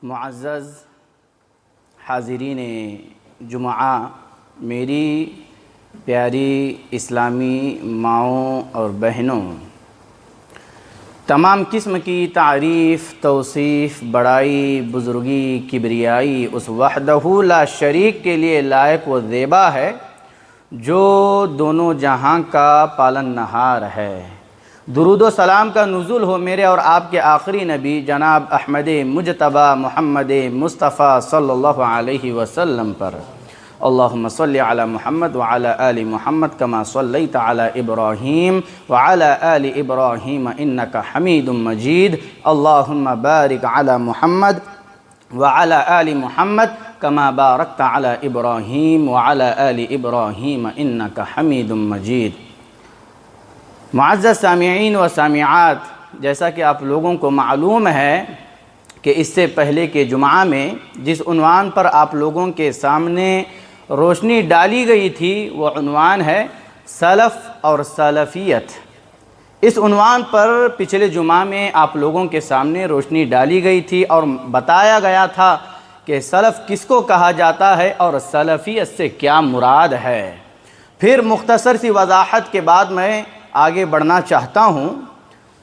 معزز حاضرین جمعہ، میری پیاری اسلامی ماؤں اور بہنوں، تمام قسم کی تعریف، توصیف، بڑائی، بزرگی، کبریائی اس وحدہ لا شریک کے لیے لائق و زیبا ہے جو دونوں جہاں کا پالن نہار ہے۔ درود و سلام کا نزول ہو میرے اور آپ کے آخری نبی جناب احمد مجتبی محمد مصطفیٰ صلی اللہ علیہ وسلم پر۔ اللہم صلی علی محمد وعلی آل محمد کما صلیت علی ابراہیم وعلی آل ابراہیم انکا حمید مجید۔ اللہم بارک علی محمد وعلی آل محمد کما بارکت علی ابراہیم وعلی آل ابراہیم انکا حمید مجید۔ معزز سامعین و سامعات، جیسا کہ آپ لوگوں کو معلوم ہے کہ اس سے پہلے کے جمعہ میں جس عنوان پر آپ لوگوں کے سامنے روشنی ڈالی گئی تھی وہ عنوان ہے سلف اور سلفیت۔ اس عنوان پر پچھلے جمعہ میں آپ لوگوں کے سامنے روشنی ڈالی گئی تھی اور بتایا گیا تھا کہ سلف کس کو کہا جاتا ہے اور سلفیت سے کیا مراد ہے۔ پھر مختصر سی وضاحت کے بعد میں آگے بڑھنا چاہتا ہوں۔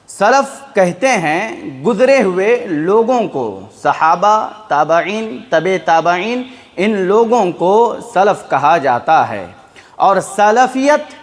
سلف کہتے ہیں گزرے ہوئے لوگوں کو، صحابہ، تابعین، تبع تابعین، ان لوگوں کو سلف کہا جاتا ہے، اور سلفیت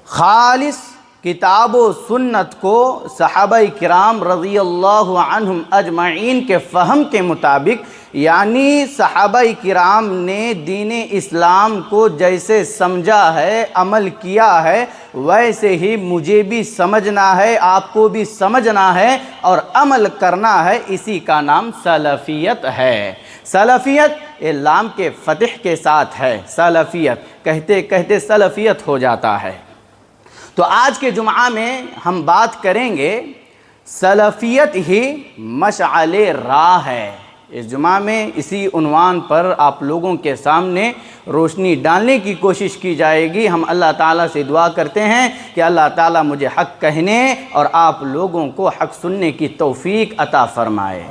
خالص کتاب و سنت کو صحابہ کرام رضی اللہ عنہم اجمعین کے فہم کے مطابق، یعنی صحابہ کرام نے دین اسلام کو جیسے سمجھا ہے، عمل کیا ہے، ویسے ہی مجھے بھی سمجھنا ہے، آپ کو بھی سمجھنا ہے اور عمل کرنا ہے۔ اسی کا نام سلفیت ہے۔ سلفیت یہ لام کے فتح کے ساتھ ہے۔ سلفیت کہتے کہتے سلفیت ہو جاتا ہے۔ تو آج کے جمعہ میں ہم بات کریں گے سلفیت ہی مشعل راہ ہے۔ اس جمعہ میں اسی عنوان پر آپ لوگوں کے سامنے روشنی ڈالنے کی کوشش کی جائے گی۔ ہم اللہ تعالیٰ سے دعا کرتے ہیں کہ اللہ تعالیٰ مجھے حق کہنے اور آپ لوگوں کو حق سننے کی توفیق عطا فرمائے۔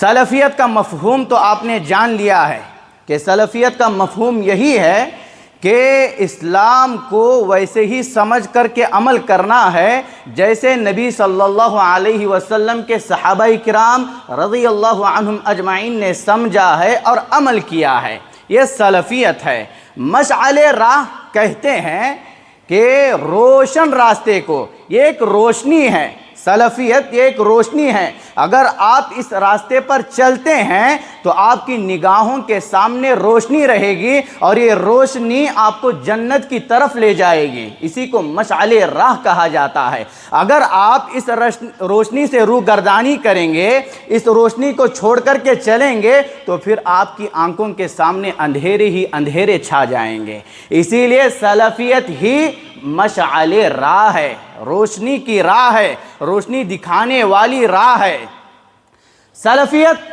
سلفیت کا مفہوم تو آپ نے جان لیا ہے کہ سلفیت کا مفہوم یہی ہے کہ اسلام کو ویسے ہی سمجھ کر کے عمل کرنا ہے جیسے نبی صلی اللہ علیہ وسلم کے صحابہ کرام رضی اللہ عنہم اجمعین نے سمجھا ہے اور عمل کیا ہے۔ یہ سلفیت ہے۔ مشعل راہ کہتے ہیں کہ روشن راستے کو، یہ ایک روشنی ہے۔ سلفیت یہ ایک روشنی ہے۔ اگر آپ اس راستے پر چلتے ہیں تو آپ کی نگاہوں کے سامنے روشنی رہے گی اور یہ روشنی آپ کو جنت کی طرف لے جائے گی۔ اسی کو مشعل راہ کہا جاتا ہے۔ اگر آپ اس روشنی سے روگردانی کریں گے، اس روشنی کو چھوڑ کر کے چلیں گے تو پھر آپ کی آنکھوں کے سامنے اندھیرے ہی اندھیرے چھا جائیں گے۔ اسی لیے سلفیت ہی مشعل راہ ہے، روشنی کی راہ ہے، روشنی دکھانے والی راہ ہے۔ سلفیت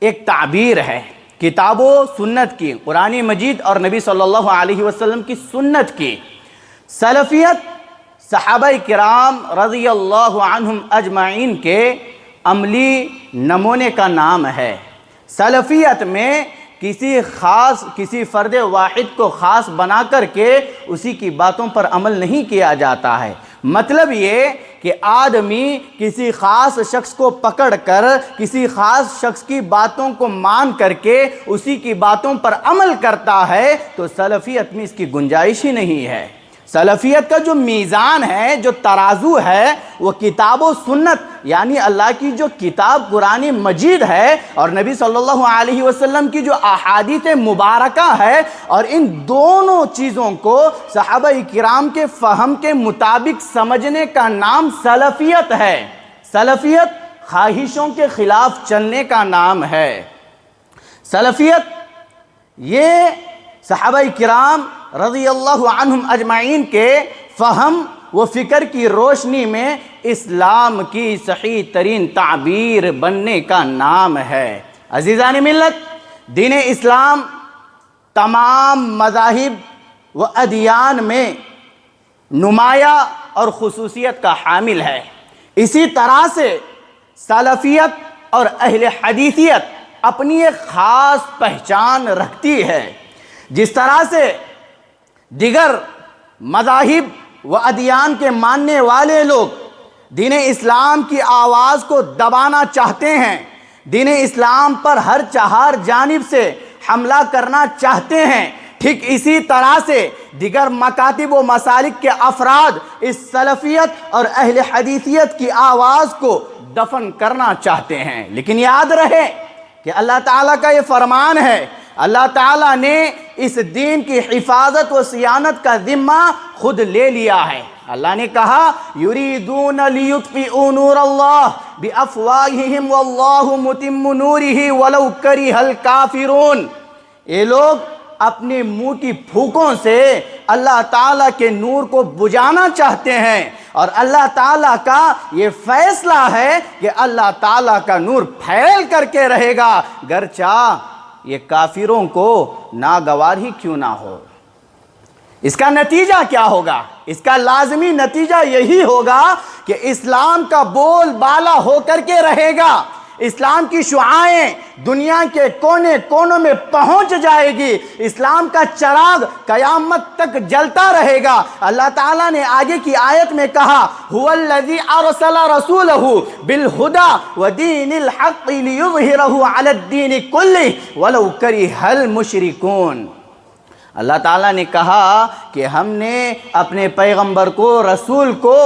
ایک تعبیر ہے کتاب و سنت کی، قرآن مجید اور نبی صلی اللہ علیہ وسلم کی سنت کی۔ سلفیت صحابہ کرام رضی اللہ عنہم اجمعین کے عملی نمونے کا نام ہے۔ سلفیت میں کسی فرد واحد کو خاص بنا کر کے اسی کی باتوں پر عمل نہیں کیا جاتا ہے۔ مطلب یہ کہ آدمی کسی خاص شخص کو پکڑ کر، کسی خاص شخص کی باتوں کو مان کر کے اسی کی باتوں پر عمل کرتا ہے تو سلفیت میں اس کی گنجائش ہی نہیں ہے۔ سلفیت کا جو میزان ہے، جو ترازو ہے، وہ کتاب و سنت یعنی اللہ کی جو کتاب قرآن مجید ہے اور نبی صلی اللہ علیہ وسلم کی جو احادیث مبارکہ ہے، اور ان دونوں چیزوں کو صحابہ کرام کے فہم کے مطابق سمجھنے کا نام سلفیت ہے۔ سلفیت خواہشوں کے خلاف چلنے کا نام ہے۔ سلفیت یہ صحابہ کرام رضی اللہ عنہم اجمعین کے فہم و فکر کی روشنی میں اسلام کی صحیح ترین تعبیر بننے کا نام ہے۔ عزیزان ملت، دین اسلام تمام مذاہب و ادیان میں نمایاں اور خصوصیت کا حامل ہے۔ اسی طرح سے سلفیت اور اہل حدیثیت اپنی ایک خاص پہچان رکھتی ہے۔ جس طرح سے دیگر مذاہب و ادیان کے ماننے والے لوگ دین اسلام کی آواز کو دبانا چاہتے ہیں، دین اسلام پر ہر چہار جانب سے حملہ کرنا چاہتے ہیں، ٹھیک اسی طرح سے دیگر مکاتب و مسالک کے افراد اس سلفیت اور اہل حدیثیت کی آواز کو دفن کرنا چاہتے ہیں۔ لیکن یاد رہے کہ اللہ تعالیٰ کا یہ فرمان ہے، اللہ تعالیٰ نے اس دین کی حفاظت و صیانت کا ذمہ خود لے لیا ہے۔ اللہ نے کہا یریدون لیطفئوا نور اللہ بافواہہم واللہ متم نورہ ولو کرہ الکافرون۔ یہ لوگ اپنے منہ کی پھوکوں سے اللہ تعالیٰ کے نور کو بجھانا چاہتے ہیں، اور اللہ تعالیٰ کا یہ فیصلہ ہے کہ اللہ تعالیٰ کا نور پھیل کر کے رہے گا، گرچہ یہ کافروں کو ناگوار ہی کیوں نہ ہو۔ اس کا نتیجہ کیا ہوگا؟ اس کا لازمی نتیجہ یہی ہوگا کہ اسلام کا بول بالا ہو کر کے رہے گا، اسلام کی شعاعیں دنیا کے کونے کونوں میں پہنچ جائے گی، اسلام کا چراغ قیامت تک جلتا رہے گا۔ اللہ تعالیٰ نے آگے کی آیت میں کہا هُوَ الَّذِي أَرْسَلَ رَسُولَهُ بِالْهُدَى وَدِينِ الْحَقِّ لِيُظْهِرَهُ عَلَى الدِّينِ كُلِّهِ وَلَوْ كَرِهَ الْمُشْرِكُونَ۔ اللہ تعالیٰ نے کہا کہ ہم نے اپنے پیغمبر کو، رسول کو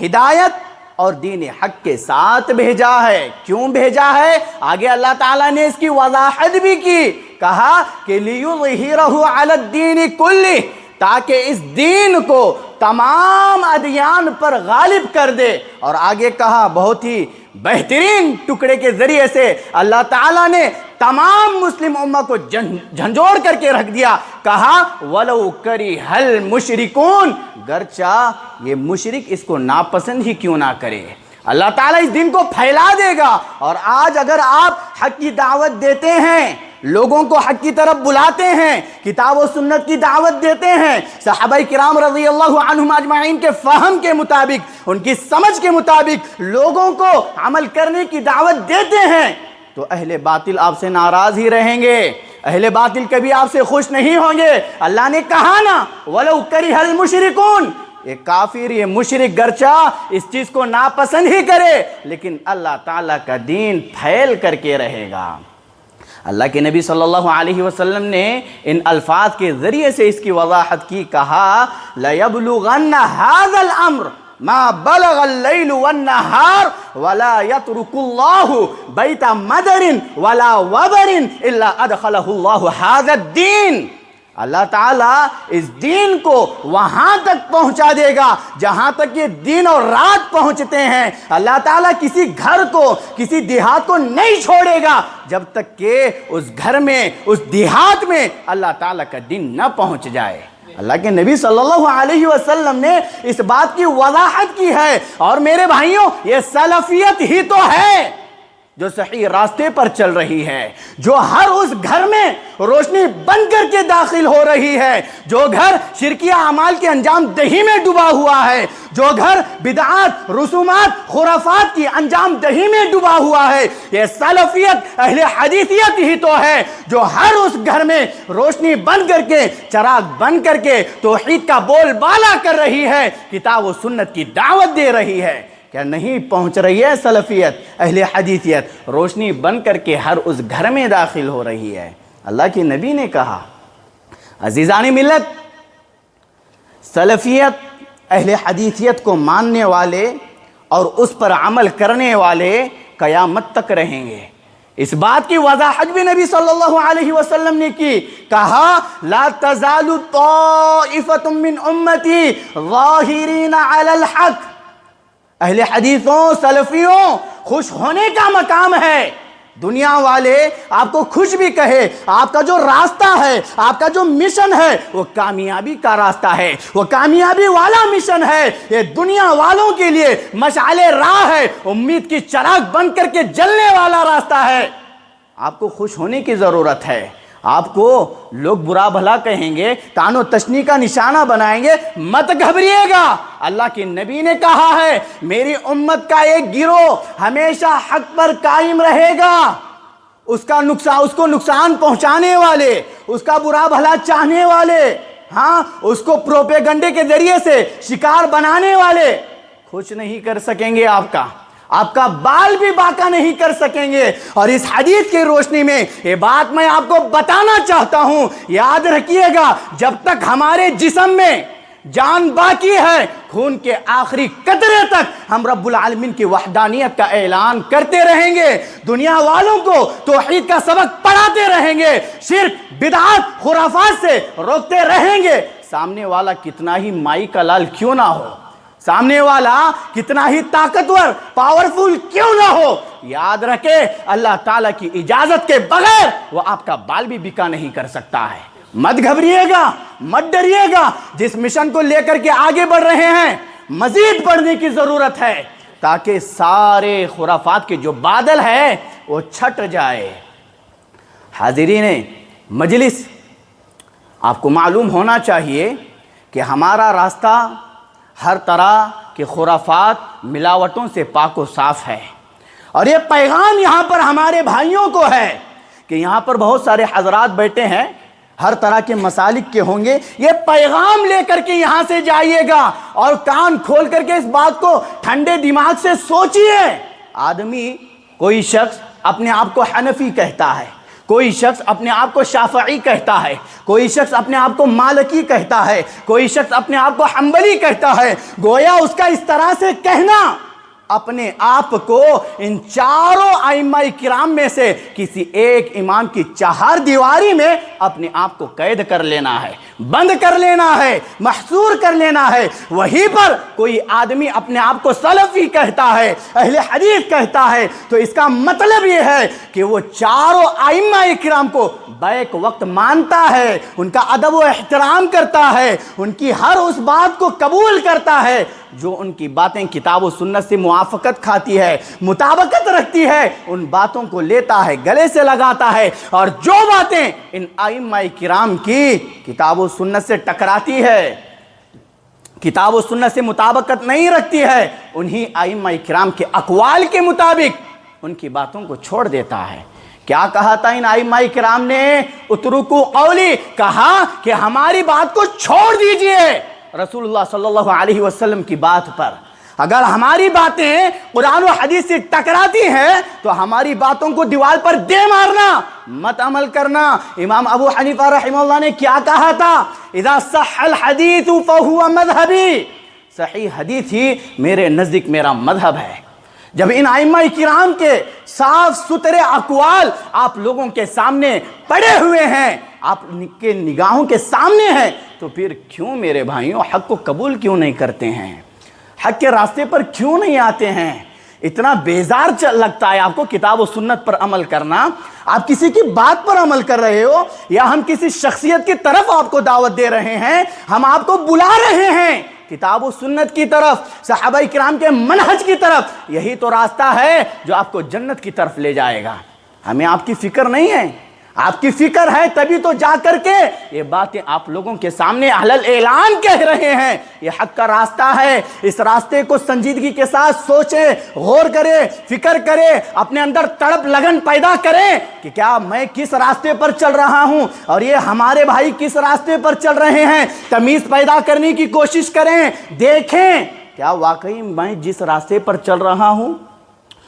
ہدایت اور دین حق کے ساتھ بھیجا ہے۔ کیوں بھیجا ہے؟ آگے اللہ تعالیٰ نے اس کی وضاحت بھی کی، کہا کہ لِيُظْهِرَهُ عَلَى الدِّينِ كُلِّهِ، تاکہ اس دین کو تمام ادیان پر غالب کر دے۔ اور آگے کہا بہت ہی بہترین ٹکڑے کے ذریعے سے اللہ تعالیٰ نے تمام مسلم امہ کو جھنجھوڑ کر کے رکھ دیا، کہا وَلَوْ كَرِهَ الْمُشْرِكُونَ، گرچہ یہ مشرک اس کو ناپسند ہی کیوں نہ کرے، اللہ تعالیٰ اس دین کو پھیلا دے گا۔ اور آج اگر آپ حق کی دعوت دیتے ہیں، لوگوں کو حق کی طرف بلاتے ہیں، کتاب و سنت کی دعوت دیتے ہیں، صحابہ کرام رضی اللہ عنہم اجمعین کے فہم کے مطابق، ان کی سمجھ کے مطابق لوگوں کو عمل کرنے کی دعوت دیتے ہیں، تو اہل باطل آپ سے ناراض ہی رہیں گے، اہل باطل کبھی آپ سے خوش نہیں ہوں گے۔ اللہ نے کہا نا وَلَوْ كَرِهَ الْمُشْرِكُونَ، یہ کافر، یہ مشرک گرچہ اس چیز کو ناپسند ہی کرے، لیکن اللہ تعالیٰ کا دین پھیل کر کے رہے گا۔ اللہ کے نبی صلی اللہ علیہ وسلم نے ان الفاظ کے ذریعے سے اس کی وضاحت کی، کہا لَيَبْلُغَنَّ هَذَا الْأَمْرِ مَا بَلَغَ اللَّيْلُ وَالنَّهَارُ وَلَا يَتْرُكُ اللَّهُ بَيْتَ مَدَرٍ وَلَا وَبَرٍ إِلَّا أَدْخَلَهُ اللَّهُ هَذَا الدِّينَ۔ اللہ تعالیٰ اس دین کو وہاں تک پہنچا دے گا جہاں تک یہ دن اور رات پہنچتے ہیں۔ اللہ تعالیٰ کسی گھر کو، کسی دیہات کو نہیں چھوڑے گا جب تک کہ اس گھر میں، اس دیہات میں اللہ تعالیٰ کا دین نہ پہنچ جائے۔ اللہ کے نبی صلی اللہ علیہ وسلم نے اس بات کی وضاحت کی ہے، اور میرے بھائیوں یہ سلفیت ہی تو ہے جو صحیح راستے پر چل رہی ہے، جو ہر اس گھر میں روشنی بن کر کے داخل ہو رہی ہے، جو گھر شرکیہ اعمال کے انجام دہی میں ڈوبا ہوا ہے، جو گھر بدعات، رسومات، خرافات کی انجام دہی میں ڈوبا ہوا ہے۔ یہ سلفیت، اہل حدیثیت ہی تو ہے جو ہر اس گھر میں روشنی بن کر کے، چراغ بن کر کے توحید کا بول بالا کر رہی ہے، کتاب و سنت کی دعوت دے رہی ہے۔ کیا نہیں پہنچ رہی ہے سلفیت، اہل حدیثیت روشنی بن کر کے ہر اس گھر میں داخل ہو رہی ہے؟ اللہ کے نبی نے کہا عزیزان ملت، سلفیت، اہل حدیثیت کو ماننے والے اور اس پر عمل کرنے والے قیامت تک رہیں گے۔ اس بات کی وضاحت بھی نبی صلی اللہ علیہ وسلم نے کی، کہا لا تزال طائفۃ من امتی ظاہرین علی الحق۔ اہل حدیثوں، سلفیوں، خوش ہونے کا مقام ہے۔ دنیا والے آپ کو خوش بھی کہے، آپ کا جو راستہ ہے، آپ کا جو مشن ہے وہ کامیابی کا راستہ ہے، وہ کامیابی والا مشن ہے، یہ دنیا والوں کے لیے مشعل راہ ہے، امید کی چراغ بن کر کے جلنے والا راستہ ہے۔ آپ کو خوش ہونے کی ضرورت ہے، آپ کو لوگ برا بھلا کہیں گے، طعن و تشنیع کا نشانہ بنائیں گے، مت گھبریے گا۔ اللہ کے نبی نے کہا ہے میری امت کا ایک گروہ ہمیشہ حق پر قائم رہے گا، اس کو نقصان پہنچانے والے، اس کا برا بھلا چاہنے والے، اس کو پروپیگنڈے کے ذریعے سے شکار بنانے والے کچھ نہیں کر سکیں گے، آپ کا بال بھی باقا نہیں کر سکیں گے۔ اور اس حدیث کی روشنی میں یہ بات میں آپ کو بتانا چاہتا ہوں، یاد رکھیے گا، جب تک ہمارے جسم میں جان باقی ہے، خون کے آخری قطرے تک ہم رب العالمین کی وحدانیت کا اعلان کرتے رہیں گے، دنیا والوں کو توحید کا سبق پڑھاتے رہیں گے، شرک بدعات خرافات سے روکتے رہیں گے، سامنے والا کتنا ہی مائی کا لال کیوں نہ ہو، سامنے والا کتنا ہی طاقتور پاورفل کیوں نہ ہو، یاد رکھے اللہ تعالیٰ کی اجازت کے بغیر وہ آپ کا بال بھی بکا نہیں کر سکتا ہے۔ مت گھبریے گا، مت ڈریے گا، جس مشن کو لے کر کے آگے بڑھ رہے ہیں مزید بڑھنے کی ضرورت ہے تاکہ سارے خرافات کے جو بادل ہے وہ چھٹ جائے۔ حاضرین مجلس، آپ کو معلوم ہونا چاہیے کہ ہمارا راستہ ہر طرح کے خرافات ملاوٹوں سے پاک و صاف ہے، اور یہ پیغام یہاں پر ہمارے بھائیوں کو ہے کہ یہاں پر بہت سارے حضرات بیٹھے ہیں، ہر طرح کے مسالک کے ہوں گے، یہ پیغام لے کر کے یہاں سے جائیے گا اور کان کھول کر کے اس بات کو ٹھنڈے دماغ سے سوچئے۔ آدمی، کوئی شخص اپنے آپ کو حنفی کہتا ہے، کوئی شخص اپنے آپ کو شافعی کہتا ہے، کوئی شخص اپنے آپ کو مالکی کہتا ہے، کوئی شخص اپنے آپ کو حنبلی کہتا ہے، گویا اس کا اس طرح سے کہنا اپنے آپ کو ان چاروں ائمہ کرام میں سے کسی ایک امام کی چہار دیواری میں اپنے آپ کو قید کر لینا ہے، بند کر لینا ہے، محصور کر لینا ہے۔ وہیں پر کوئی آدمی اپنے آپ کو سلفی کہتا ہے، اہل حدیث کہتا ہے، تو اس کا مطلب یہ ہے کہ وہ چاروں ائمہ کرام کو بیک وقت مانتا ہے، ان کا ادب و احترام کرتا ہے، ان کی ہر اس بات کو قبول کرتا ہے جو ان کی باتیں کتاب و سنت سے موافقت کھاتی ہے، مطابقت رکھتی ہے، ان باتوں کو لیتا ہے، گلے سے لگاتا ہے، اور جو باتیں ان ائمہ کرام کی کتاب و سنت سے ٹکراتی ہے، کتاب و سنت سے مطابقت نہیں رکھتی ہے، انہی ائمہ کرام کے اقوال کے مطابق ان کی باتوں کو چھوڑ دیتا ہے۔ کیا کہا تھا ان ائمہ کرام نے؟ اترکو قولی، کہا کہ ہماری بات کو چھوڑ دیجئے رسول اللہ صلی اللہ علیہ وسلم کی بات پر۔ اگر ہماری باتیں قرآن و حدیث سے ٹکراتی ہیں تو ہماری باتوں کو دیوار پر دے مارنا، مت عمل کرنا۔ امام ابو حنیفہ رحمہ اللہ نے کیا کہا تھا؟ اذا صح الحدیث فہو مذہبی، صحیح حدیث ہی میرے نزدیک میرا مذہب ہے۔ جب ان ائمہ کرام کے صاف ستھرے اقوال آپ لوگوں کے سامنے پڑے ہوئے ہیں، آپ کے نگاہوں کے سامنے ہیں، تو پھر کیوں میرے بھائیوں حق کو قبول کیوں نہیں کرتے ہیں؟ حق کے راستے پر کیوں نہیں آتے ہیں؟ اتنا بیزار لگتا ہے آپ کو کتاب و سنت پر عمل کرنا؟ آپ کسی کی بات پر عمل کر رہے ہو، یا ہم کسی شخصیت کی طرف آپ کو دعوت دے رہے ہیں، ہم آپ کو بلا رہے ہیں کتاب و سنت کی طرف، صحابہ کرام کے منہج کی طرف۔ یہی تو راستہ ہے جو آپ کو جنت کی طرف لے جائے گا۔ ہمیں آپ کی فکر نہیں ہے، آپ کی فکر ہے تبھی تو جا کر کے یہ باتیں آپ لوگوں کے سامنے علل اعلان کہہ رہے ہیں۔ یہ حق کا راستہ ہے، اس راستے کو سنجیدگی کے ساتھ سوچیں، غور کریں، فکر کریں، اپنے اندر تڑپ لگن پیدا کریں کہ کیا میں کس راستے پر چل رہا ہوں اور یہ ہمارے بھائی کس راستے پر چل رہے ہیں۔ تمیز پیدا کرنے کی کوشش کریں، دیکھیں کیا واقعی میں جس راستے پر چل رہا ہوں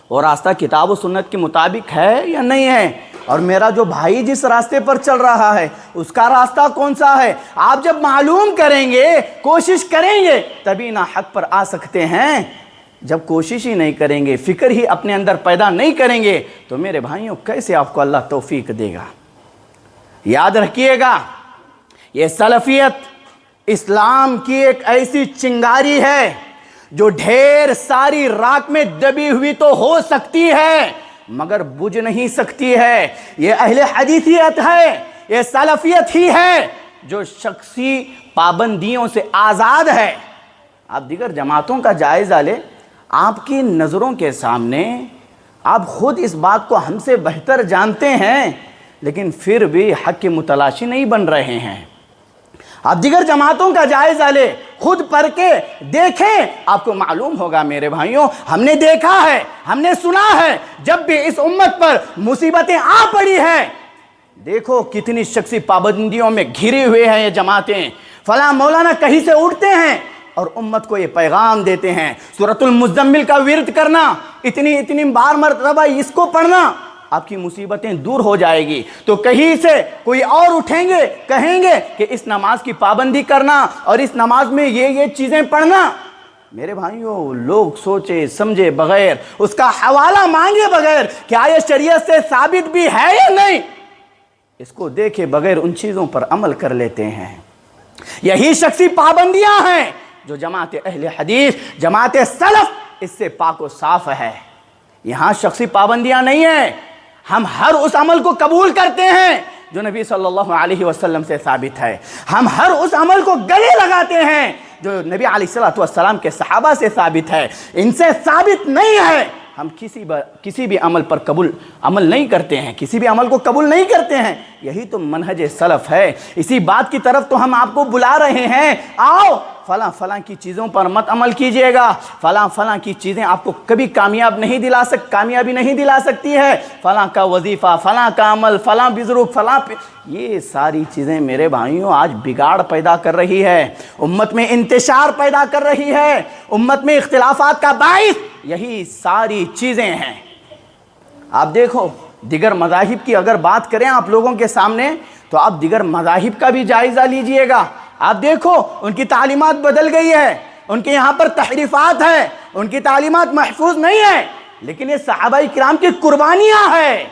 وہ راستہ کتاب و سنت کے مطابق ہے یا نہیں ہے، اور میرا جو بھائی جس راستے پر چل رہا ہے اس کا راستہ کون سا ہے۔ آپ جب معلوم کریں گے، کوشش کریں گے، تبھی نہ حق پر آ سکتے ہیں۔ جب کوشش ہی نہیں کریں گے، فکر ہی اپنے اندر پیدا نہیں کریں گے، تو میرے بھائیوں کیسے آپ کو اللہ توفیق دے گا؟ یاد رکھیے گا، یہ سلفیت اسلام کی ایک ایسی چنگاری ہے جو ڈھیر ساری راکھ میں دبی ہوئی تو ہو سکتی ہے مگر بجھ نہیں سکتی ہے۔ یہ اہل حدیثیت ہے، یہ سلفیت ہی ہے جو شخصی پابندیوں سے آزاد ہے۔ آپ دیگر جماعتوں کا جائزہ لیں، آپ کی نظروں کے سامنے آپ خود اس بات کو ہم سے بہتر جانتے ہیں، لیکن پھر بھی حق کے متلاشی نہیں بن رہے ہیں۔ آپ دیگر جماعتوں کا جائزہ لیں، خود پڑھ کے دیکھیں، آپ کو معلوم ہوگا میرے بھائیوں، ہم نے دیکھا ہے، ہم نے سنا ہے، جب بھی اس امت پر مصیبتیں آ پڑی ہیں، دیکھو کتنی شخصی پابندیوں میں گھری ہوئے ہیں یہ جماعتیں۔ فلاں مولانا کہیں سے اٹھتے ہیں اور امت کو یہ پیغام دیتے ہیں، سورۃ المزمل کا ورد کرنا، اتنی بار مرتبہ اس کو پڑھنا، آپ کی مصیبتیں دور ہو جائے گی۔ تو کہیں سے کوئی اور اٹھیں گے، کہیں گے کہ اس نماز کی پابندی کرنا اور اس نماز میں یہ چیزیں پڑھنا، میرے بھائیوں لوگ سوچے سمجھے بغیر، اس کا حوالہ مانگے بغیر کہ آیا شریعت سے ثابت بھی ہے یا نہیں، اس کو دیکھے بغیر ان چیزوں پر عمل کر لیتے ہیں۔ یہی شخصی پابندیاں ہیں جو جماعت اہل حدیث، جماعت سلف اس سے پاک و صاف ہے۔ یہاں شخصی پابندیاں نہیں ہیں، ہم ہر اس عمل کو قبول کرتے ہیں جو نبی صلی اللہ علیہ وسلم سے ثابت ہے، ہم ہر اس عمل کو گلے لگاتے ہیں جو نبی علیہ السلام کے صحابہ سے ثابت ہے۔ ان سے ثابت نہیں ہے، ہم کسی بھی عمل پر عمل نہیں کرتے ہیں، کسی بھی عمل کو قبول نہیں کرتے ہیں۔ یہی تو منہج سلف ہے، اسی بات کی طرف تو ہم آپ کو بلا رہے ہیں، آؤ فلاں کی چیزوں پر مت عمل کیجئے گا، فلاں کی چیزیں آپ کو کبھی کامیابی نہیں دلا سکتی ہے، فلاں کا وظیفہ، فلاں کا عمل، فلاں بزرگ، یہ ساری چیزیں میرے بھائیوں آج بگاڑ پیدا کر رہی ہے، امت میں انتشار پیدا کر رہی ہے، امت میں اختلافات کا باعث یہی ساری چیزیں ہیں۔ آپ دیکھو دیگر مذاہب کی اگر بات کریں آپ لوگوں کے سامنے تو آپ دیگر مذاہب کا بھی جائزہ لیجئے گا، آپ دیکھو ان کی تعلیمات بدل گئی ہے، ان کے یہاں پر تحریفات ہے، ان کی تعلیمات محفوظ نہیں ہے، لیکن یہ صحابہ کرام کی قربانیاں ہیں،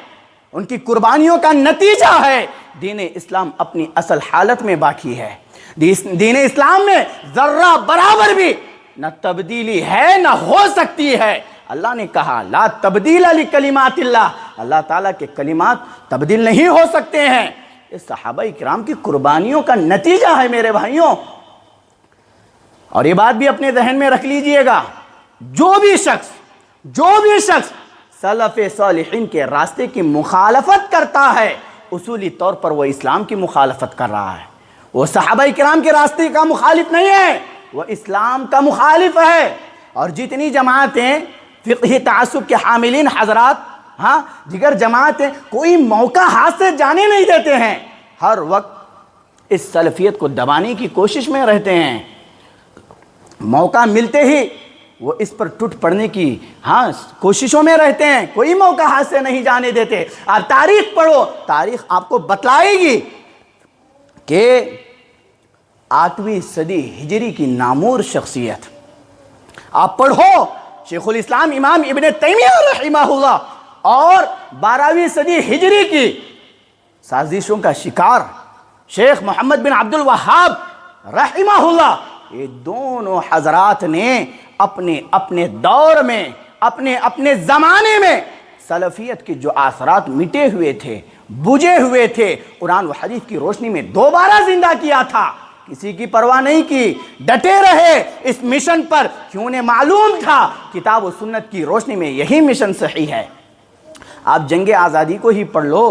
ان کی قربانیوں کا نتیجہ ہے دین اسلام اپنی اصل حالت میں باقی ہے۔ دین اسلام میں ذرہ برابر بھی نہ تبدیلی ہے نہ ہو سکتی ہے۔ اللہ نے کہا لا تبدیل لکلمات اللہ، اللہ تعالیٰ کے کلمات تبدیل نہیں ہو سکتے ہیں، یہ صحابہ کرام کی قربانیوں کا نتیجہ ہے میرے بھائیوں۔ اور یہ بات بھی اپنے ذہن میں رکھ لیجئے گا، جو بھی شخص سلف صالحین کے راستے کی مخالفت کرتا ہے، اصولی طور پر وہ اسلام کی مخالفت کر رہا ہے، وہ صحابہ کرام کے راستے کا مخالف نہیں ہے، وہ اسلام کا مخالف ہے۔ اور جتنی جماعتیں فقہی تعصب کے حاملین حضرات، دیگر جماعتیں کوئی موقع ہاتھ سے جانے نہیں دیتے ہیں، ہر وقت اس سلفیت کو دبانے کی کوشش میں رہتے ہیں، موقع ملتے ہی وہ اس پر ٹوٹ پڑنے کی کوششوں میں رہتے ہیں، کوئی موقع ہاتھ سے نہیں جانے دیتے۔ آپ تاریخ پڑھو، تاریخ آپ کو بتلائے گی کہ 8ویں صدی ہجری کی نامور شخصیت، آپ پڑھو شیخ الاسلام امام ابن تیمیہ رحمہ اللہ اور 12ویں صدی ہجری کی سازشوں کا شکار شیخ محمد بن عبد الوہاب رحمہ اللہ، یہ دونوں حضرات نے اپنے دور میں اپنے زمانے میں سلفیت کے جو اثرات مٹے ہوئے تھے، بجھے ہوئے تھے، قرآن و حدیث کی روشنی میں دوبارہ زندہ کیا تھا، کسی کی پرواہ نہیں کی، ڈٹے رہے اس مشن پر، کیوں انہیں معلوم تھا کتاب و سنت کی روشنی میں یہی مشن صحیح ہے۔ آپ جنگ آزادی کو ہی پڑھ لو،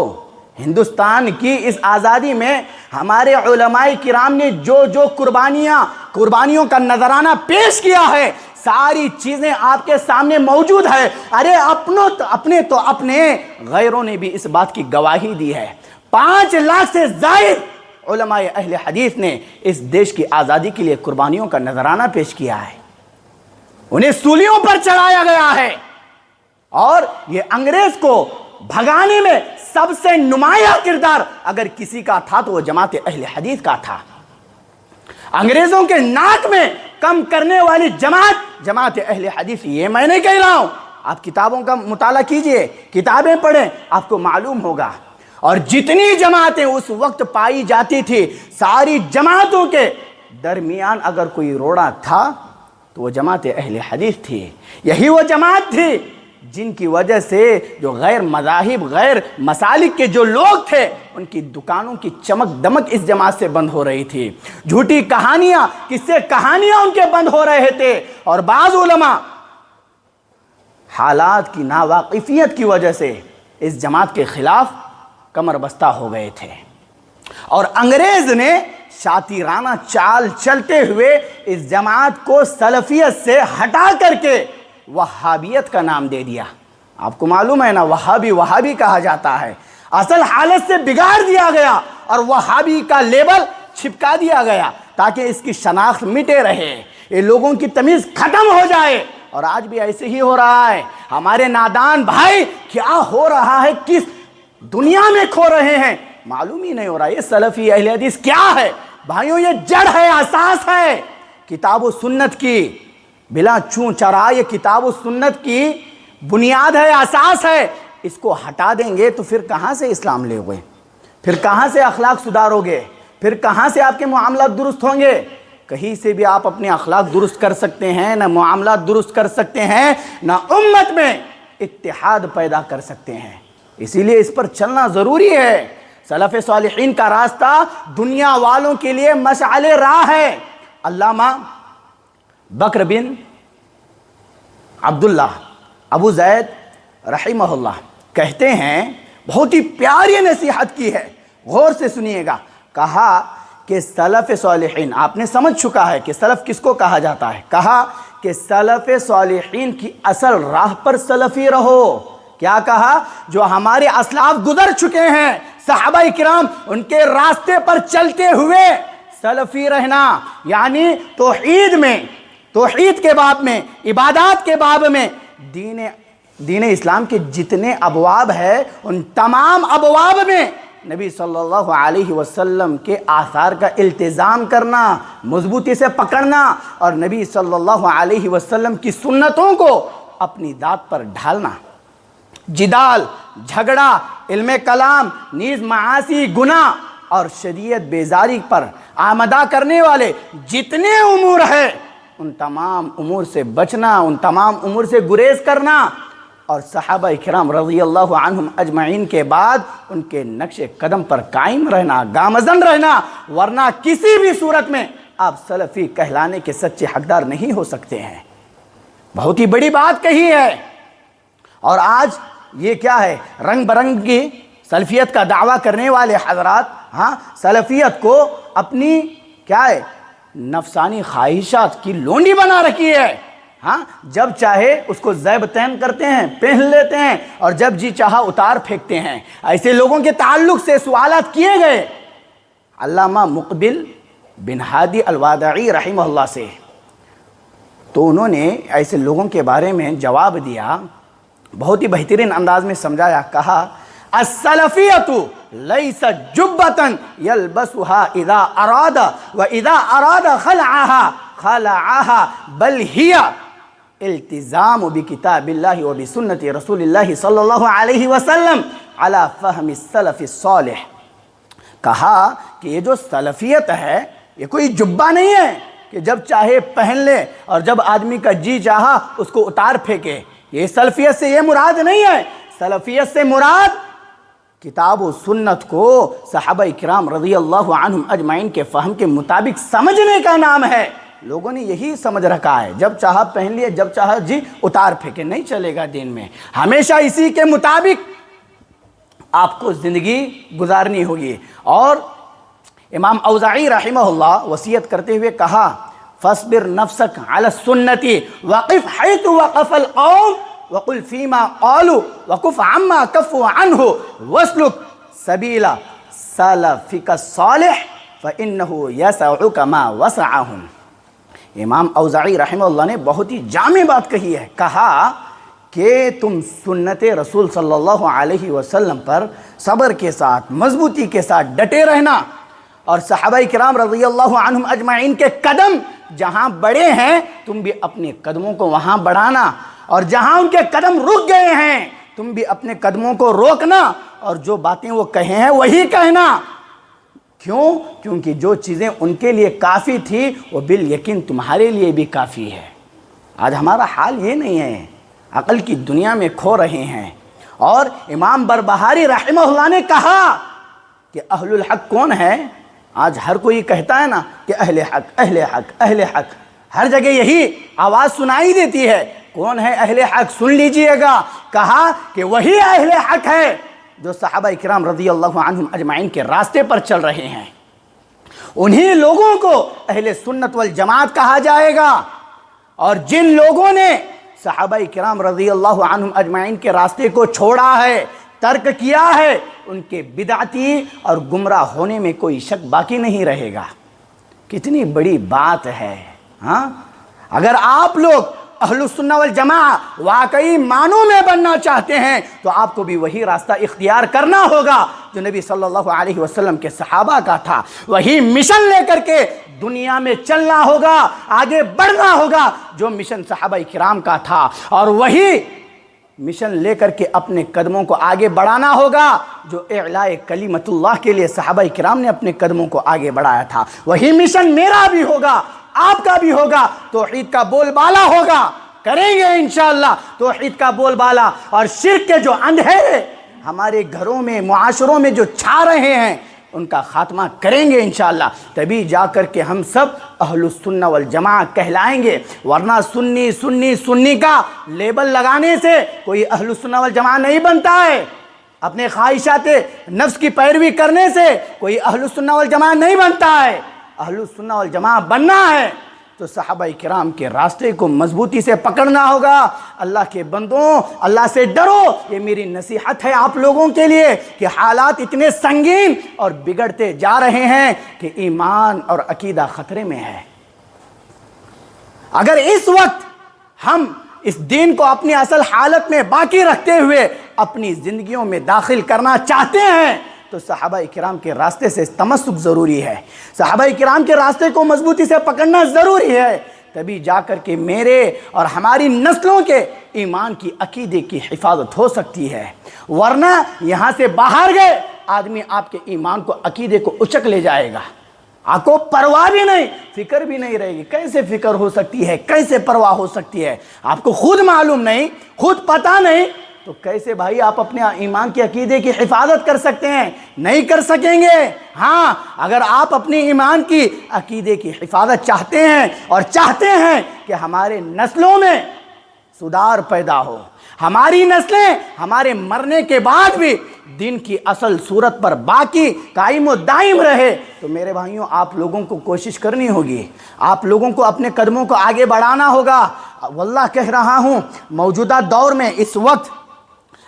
ہندوستان کی اس آزادی میں ہمارے علماء کرام نے جو قربانیوں کا نذرانہ پیش کیا ہے، ساری چیزیں آپ کے سامنے موجود ہے۔ ارے اپنے غیروں نے بھی اس بات کی گواہی دی ہے، 5 لاکھ سے زائد علماء اہل حدیث نے اس دیش کی آزادی کے لیے قربانیوں کا نذرانہ پیش کیا ہے، انہیں سولیوں پر چڑھایا گیا ہے، اور یہ انگریز کو بھگانے میں سب سے نمایاں کردار اگر کسی کا تھا تو وہ جماعت اہل حدیث کا تھا۔ انگریزوں کے ناک میں کم کرنے والی جماعت اہل حدیث، یہ میں نہیں کہہ رہا ہوں، آپ کتابوں کا مطالعہ کیجئے، کتابیں پڑھیں، آپ کو معلوم ہوگا۔ اور جتنی جماعتیں اس وقت پائی جاتی تھی، ساری جماعتوں کے درمیان اگر کوئی روڑا تھا تو وہ جماعت اہل حدیث تھی، یہی وہ جماعت تھی جن کی وجہ سے جو غیر مذاہب، غیر مسالک کے جو لوگ تھے، ان کی دکانوں کی چمک دمک اس جماعت سے بند ہو رہی تھی، جھوٹی کہانیاں، قصے کہانیاں ان کے بند ہو رہے تھے، اور بعض علماء حالات کی ناواقفیت کی وجہ سے اس جماعت کے خلاف کمر بستہ ہو گئے تھے، اور انگریز نے شاطرانہ چال چلتے ہوئے اس جماعت کو سلفیت سے ہٹا کر کے وہابیت کا نام دے دیا۔ آپ کو معلوم ہے نا، وہابی کہا جاتا ہے، اصل حالت سے بگاڑ دیا گیا اور وہابی کا لیبل چھپکا دیا گیا تاکہ اس کی شناخت مٹے رہے، یہ لوگوں کی تمیز ختم ہو جائے۔ اور آج بھی ایسے ہی ہو رہا ہے۔ ہمارے نادان بھائی کیا ہو رہا ہے، کس دنیا میں کھو رہے ہیں، معلوم ہی نہیں ہو رہا۔ یہ سلفی اہل حدیث کیا ہے بھائیوں؟ یہ جڑ ہے، اساس ہے کتاب و سنت کی، بلا چون چرا یہ کتاب و سنت کی بنیاد ہے، اساس ہے۔ اس کو ہٹا دیں گے تو پھر کہاں سے اسلام لے ہوئے، پھر کہاں سے اخلاق سدھارو گے، پھر کہاں سے آپ کے معاملات درست ہوں گے؟ کہیں سے بھی آپ اپنے اخلاق درست کر سکتے ہیں نہ معاملات درست کر سکتے ہیں، نہ امت میں اتحاد پیدا کر سکتے ہیں۔ اسی لیے اس پر چلنا ضروری ہے۔ سلف صالحین کا راستہ دنیا والوں کے لیے مشعل راہ ہے۔ علامہ بکر بن عبداللہ ابو زید رحمہ اللہ کہتے ہیں، بہت ہی پیاری نصیحت کی ہے، غور سے سنیے گا۔ کہا کہ سلف صالحین، آپ نے سمجھ چکا ہے کہ سلف کس کو کہا جاتا ہے، کہا کہ سلف صالحین کی اصل راہ پر سلفی رہو۔ کیا کہا؟ جو ہمارے اسلاف گزر چکے ہیں صحابہ کرام، ان کے راستے پر چلتے ہوئے سلفی رہنا، یعنی توحید میں، توحید کے باب میں، عبادات کے باب میں، دین اسلام کے جتنے ابواب ہیں ان تمام ابواب میں نبی صلی اللہ علیہ وسلم کے آثار کا التزام کرنا، مضبوطی سے پکڑنا، اور نبی صلی اللہ علیہ وسلم کی سنتوں کو اپنی داد پر ڈھالنا۔ جدال، جھگڑا، علم کلام، نیز معاصی، گناہ اور شریعت بیزاری پر آمدہ کرنے والے جتنے امور ہیں ان تمام امور سے بچنا، ان تمام امور سے گریز کرنا، اور صحابہ کرام رضی اللہ عنہم اجمعین کے بعد ان کے نقش قدم پر قائم رہنا، گامزن رہنا، ورنہ کسی بھی صورت میں آپ سلفی کہلانے کے سچے حقدار نہیں ہو سکتے ہیں۔ بہت ہی بڑی بات کہی ہے۔ اور آج یہ کیا ہے، رنگ برنگ کی سلفیت کا دعویٰ کرنے والے حضرات سلفیت کو اپنی کیا ہے، نفسانی خواہشات کی لونڈی بنا رکھی ہے۔ جب چاہے اس کو زیب تین کرتے ہیں، پہن لیتے ہیں، اور جب جی چاہا اتار پھینکتے ہیں۔ ایسے لوگوں کے تعلق سے سوالات کیے گئے علامہ مقبل بن ہادی الوادعی رحمہ اللہ سے، تو انہوں نے ایسے لوگوں کے بارے میں جواب دیا، بہت ہی بہترین انداز میں سمجھایا۔ کہا السلفیۃ لیست جبۃ یلبسها اذا اراد واذا اراد خلعها بل هي التزام بکتاب اللہ و بسنت رسول اللہ صلی اللہ علیہ وسلم علی فہم السلف الصالح۔ کہا کہ یہ جو سلفیت ہے یہ کوئی جبہ نہیں ہے کہ جب چاہے پہن لے اور جب آدمی کا جی چاہا اس کو اتار پھینکے۔ یہ سلفیت سے یہ مراد نہیں ہے۔ سلفیت سے مراد کتاب و سنت کو صحابہ کرام رضی اللہ عنہم اجمعین کے فہم کے مطابق سمجھنے کا نام ہے۔ لوگوں نے یہی سمجھ رکھا ہے، جب چاہا پہن لیے، جب چاہا جی اتار پھینکے، نہیں چلے گا دین میں۔ ہمیشہ اسی کے مطابق آپ کو زندگی گزارنی ہوگی۔ اور امام اوزاعی رحمہ اللہ وصیت کرتے ہوئے کہا فاصبر نفسك على السنة وقف حيث وقف القوم وقل فيما قالوا وكف عما كفوا عنه واسلك سبيل سلفك الصالح فإنه يسعك ما وسعهم۔ امام اوزاعی رحمہ اللہ نے بہت ہی جامع بات کہی ہے۔ کہا کہ تم سنت رسول صلی اللہ علیہ وسلم پر صبر کے ساتھ، مضبوطی کے ساتھ ڈٹے رہنا، اور صحابہ کرام رضی اللہ عنہم اجمعین کے قدم جہاں بڑھے ہیں تم بھی اپنے قدموں کو وہاں بڑھانا، اور جہاں ان کے قدم رک گئے ہیں تم بھی اپنے قدموں کو روکنا، اور جو باتیں وہ کہے ہیں وہی کہنا۔ کیوں؟ کیونکہ جو چیزیں ان کے لیے کافی تھی وہ بالیقین تمہارے لیے بھی کافی ہے۔ آج ہمارا حال یہ نہیں ہے، عقل کی دنیا میں کھو رہے ہیں۔ اور امام بربہاری رحمہ اللہ نے کہا کہ اہل الحق کون ہے؟ آج ہر کوئی کہتا ہے نا کہ اہل حق، اہل حق، اہل حق، ہر جگہ یہی آواز سنائی دیتی ہے۔ کون ہے اہل حق؟ سن لیجئے گا۔ کہا کہ وہی اہل حق ہے جو صحابہ کرام رضی اللہ عنہم اجمعین کے راستے پر چل رہے ہیں، انہی لوگوں کو اہل سنت والجماعت کہا جائے گا۔ اور جن لوگوں نے صحابہ کرام رضی اللہ عنہم اجمعین کے راستے کو چھوڑا ہے، ترک کیا ہے، ان کے بدعتی اور گمراہ ہونے میں کوئی شک باقی نہیں رہے گا۔ کتنی بڑی بات ہے ہاں۔ اگر آپ لوگ اہل السنہ والجماعت واقعی معنوں میں بننا چاہتے ہیں تو آپ کو بھی وہی راستہ اختیار کرنا ہوگا جو نبی صلی اللہ علیہ وسلم کے صحابہ کا تھا۔ وہی مشن لے کر کے دنیا میں چلنا ہوگا، آگے بڑھنا ہوگا جو مشن صحابہ کرام کا تھا، اور وہی مشن لے کر کے اپنے قدموں کو آگے بڑھانا ہوگا جو اعلاء کلمت اللہ کے لیے صحابہ کرام نے اپنے قدموں کو آگے بڑھایا تھا۔ وہی مشن میرا بھی ہوگا، آپ کا بھی ہوگا۔ توحید کا بول بالا ہوگا، کریں گے انشاءاللہ توحید کا بول بالا، اور شرک کے جو اندھیرے ہمارے گھروں میں معاشروں میں جو چھا رہے ہیں ان کا خاتمہ کریں گے انشاءاللہ۔ تبھی جا کر کے ہم سب اہل السنہ والجماعت کہلائیں گے، ورنہ سنی سنی سنی کا لیبل لگانے سے کوئی اہل السنہ والجماعت نہیں بنتا ہے۔ اپنے خواہشات نفس کی پیروی کرنے سے کوئی اہل السنہ والجماعت نہیں بنتا ہے۔ اہل السنہ والجماعت بننا ہے تو صحابہ کرام کے راستے کو مضبوطی سے پکڑنا ہوگا۔ اللہ کے بندوں، اللہ سے ڈرو، یہ میری نصیحت ہے آپ لوگوں کے لیے کہ حالات اتنے سنگین اور بگڑتے جا رہے ہیں کہ ایمان اور عقیدہ خطرے میں ہے۔ اگر اس وقت ہم اس دین کو اپنی اصل حالت میں باقی رکھتے ہوئے اپنی زندگیوں میں داخل کرنا چاہتے ہیں تو صحابہ کرام کے راستے سے تمسک ضروری ہے، صحابہ کرام کے راستے کو مضبوطی سے پکڑنا ضروری ہے۔ تبھی جا کر کے میرے اور ہماری نسلوں کے ایمان کی عقیدے کی حفاظت ہو سکتی ہے، ورنہ یہاں سے باہر گئے آدمی آپ کے ایمان کو عقیدے کو اچک لے جائے گا، آپ کو پرواہ بھی نہیں، فکر بھی نہیں رہے گی۔ کیسے فکر ہو سکتی ہے، کیسے پرواہ ہو سکتی ہے؟ آپ کو خود معلوم نہیں، خود پتہ نہیں، تو کیسے بھائی آپ اپنے ایمان کے عقیدے کی حفاظت کر سکتے ہیں؟ نہیں کر سکیں گے۔ ہاں، اگر آپ اپنے ایمان کی عقیدے کی حفاظت چاہتے ہیں اور چاہتے ہیں کہ ہمارے نسلوں میں سدھار پیدا ہو، ہماری نسلیں ہمارے مرنے کے بعد بھی دین کی اصل صورت پر باقی قائم و دائم رہے، تو میرے بھائیوں آپ لوگوں کو کوشش کرنی ہوگی، آپ لوگوں کو اپنے قدموں کو آگے بڑھانا ہوگا۔ واللہ کہہ رہا ہوں، موجودہ دور میں اس وقت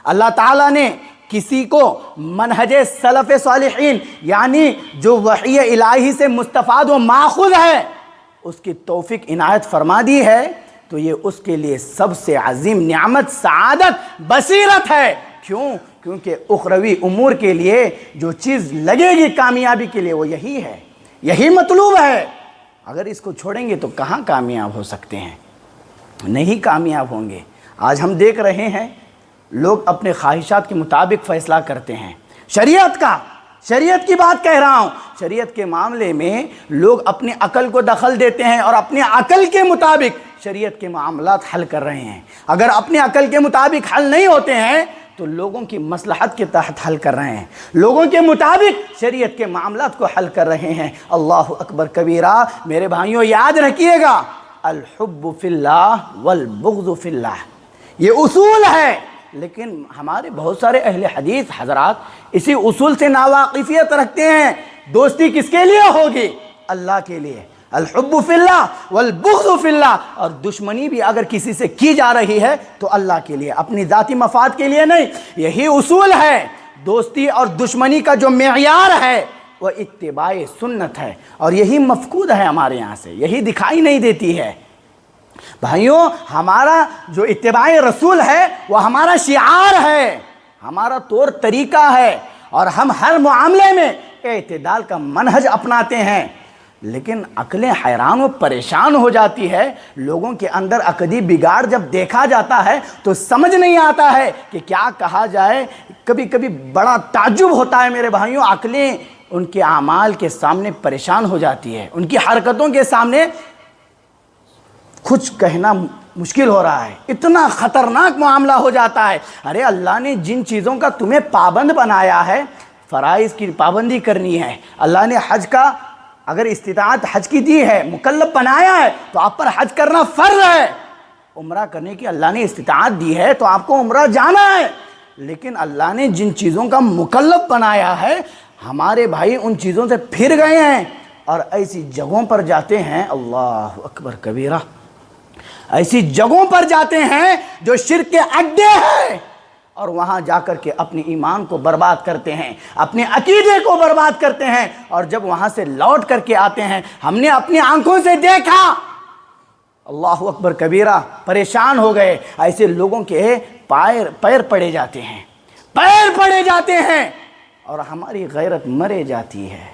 اللہ تعالیٰ نے کسی کو منہج سلف صالحین یعنی جو وحی الہی سے مستفاد و ماخوذ ہے اس کی توفیق عنایت فرما دی ہے، تو یہ اس کے لیے سب سے عظیم نعمت، سعادت، بصیرت ہے۔ کیوں؟ کیونکہ اخروی امور کے لیے جو چیز لگے گی کامیابی کے لیے وہ یہی ہے، یہی مطلوب ہے۔ اگر اس کو چھوڑیں گے تو کہاں کامیاب ہو سکتے ہیں؟ نہیں کامیاب ہوں گے۔ آج ہم دیکھ رہے ہیں لوگ اپنے خواہشات کے مطابق فیصلہ کرتے ہیں۔ شریعت کی بات کہہ رہا ہوں، شریعت کے معاملے میں لوگ اپنے عقل کو دخل دیتے ہیں اور اپنے عقل کے مطابق شریعت کے معاملات حل کر رہے ہیں۔ اگر اپنے عقل کے مطابق حل نہیں ہوتے ہیں تو لوگوں کی مصلحت کے تحت حل کر رہے ہیں، لوگوں کے مطابق شریعت کے معاملات کو حل کر رہے ہیں۔ اللہ اکبر کبیرہ۔ میرے بھائیوں یاد رکھیے گا، الحب فی اللہ والبغض فی اللہ، یہ اصول ہے، لیکن ہمارے بہت سارے اہل حدیث حضرات اسی اصول سے ناواقفیت رکھتے ہیں۔ دوستی کس کے لیے ہوگی؟ اللہ کے لیے، الحب فی اللہ والبغض فی اللہ، اور دشمنی بھی اگر کسی سے کی جا رہی ہے تو اللہ کے لیے، اپنی ذاتی مفاد کے لیے نہیں۔ یہی اصول ہے۔ دوستی اور دشمنی کا جو معیار ہے وہ اتباع سنت ہے، اور یہی مفقود ہے ہمارے یہاں سے، یہی دکھائی نہیں دیتی ہے۔ بھائیوں، ہمارا جو اتباع رسول ہے وہ ہمارا شعار ہے، ہمارا طور طریقہ ہے، اور ہم ہر معاملے میں اعتدال کا منہج اپناتے ہیں۔ لیکن عقلیں حیران و پریشان ہو جاتی ہے، لوگوں کے اندر عقدی بگاڑ جب دیکھا جاتا ہے تو سمجھ نہیں آتا ہے کہ کیا کہا جائے۔ کبھی کبھی بڑا تعجب ہوتا ہے میرے بھائیوں، عقلیں ان کے اعمال کے سامنے پریشان ہو جاتی ہے، ان کی حرکتوں کے سامنے کچھ کہنا مشکل ہو رہا ہے، اتنا خطرناک معاملہ ہو جاتا ہے۔ ارے اللہ نے جن چیزوں کا تمہیں پابند بنایا ہے، فرائض کی پابندی کرنی ہے، اللہ نے حج کا اگر استطاعت حج کی دی ہے، مکلف بنایا ہے، تو آپ پر حج کرنا فرض ہے۔ عمرہ کرنے کی اللہ نے استطاعت دی ہے تو آپ کو عمرہ جانا ہے۔ لیکن اللہ نے جن چیزوں کا مکلف بنایا ہے ہمارے بھائی ان چیزوں سے پھر گئے ہیں اور ایسی جگہوں پر جاتے ہیں، اللہ اکبر کبیرہ، ایسی جگہوں پر جاتے ہیں جو شرک کے اڈے ہیں، اور وہاں جا کر کے اپنے ایمان کو برباد کرتے ہیں، اپنے عقیدے کو برباد کرتے ہیں، اور جب وہاں سے لوٹ کر کے آتے ہیں ہم نے اپنی آنکھوں سے دیکھا، اللہ اکبر کبیرہ، پریشان ہو گئے۔ ایسے لوگوں کے پیر پڑے جاتے ہیں، پیر پڑے جاتے ہیں، اور ہماری غیرت مرے جاتی ہے۔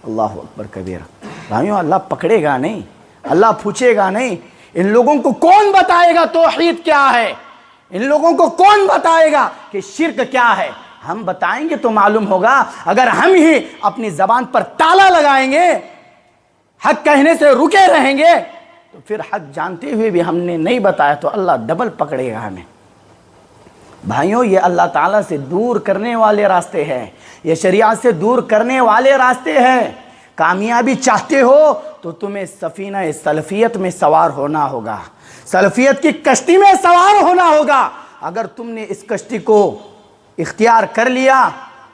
اللہ اکبر کبیرہ۔ بھائیوں، اللہ پکڑے گا نہیں، اللہ پوچھے گا نہیں۔ ان لوگوں کو کون بتائے گا توحید کیا ہے؟ ان لوگوں کو کون بتائے گا کہ شرک کیا ہے؟ ہم بتائیں گے تو معلوم ہوگا۔ اگر ہم ہی اپنی زبان پر تالا لگائیں گے، حق کہنے سے رکے رہیں گے، تو پھر حق جانتے ہوئے بھی ہم نے نہیں بتایا تو اللہ ڈبل پکڑے گا ہمیں۔ بھائیوں، یہ اللہ تعالیٰ سے دور کرنے والے راستے ہیں، یہ شریعت سے دور کرنے والے راستے ہیں۔ کامیابی چاہتے ہو تو تمہیں سفینہ سلفیت میں سوار ہونا ہوگا، سلفیت کی کشتی میں سوار ہونا ہوگا۔ اگر تم نے اس کشتی کو اختیار کر لیا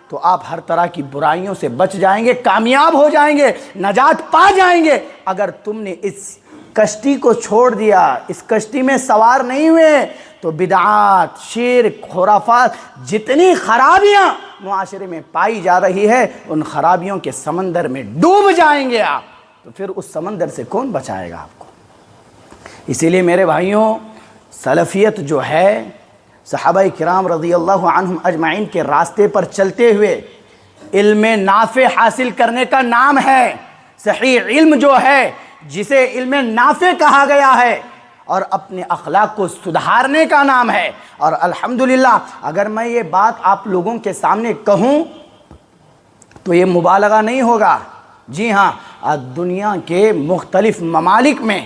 تو آپ ہر طرح کی برائیوں سے بچ جائیں گے، کامیاب ہو جائیں گے، نجات پا جائیں گے۔ اگر تم نے اس کشتی کو چھوڑ دیا، اس کشتی میں سوار نہیں ہوئے، تو بدعات، شرک، خرافات، جتنی خرابیاں معاشرے میں پائی جا رہی ہے ان خرابیوں کے سمندر میں ڈوب جائیں گے آپ۔ تو پھر اس سمندر سے کون بچائے گا آپ کو؟ اسی لیے میرے بھائیوں، سلفیت جو ہے صحابہ کرام رضی اللہ عنہم اجمعین کے راستے پر چلتے ہوئے علم نافع حاصل کرنے کا نام ہے۔ صحیح علم جو ہے جسے علم نافع کہا گیا ہے، اور اپنے اخلاق کو سدھارنے کا نام ہے۔ اور الحمدللہ اگر میں یہ بات آپ لوگوں کے سامنے کہوں تو یہ مبالغہ نہیں ہوگا۔ جی ہاں، دنیا کے مختلف ممالک میں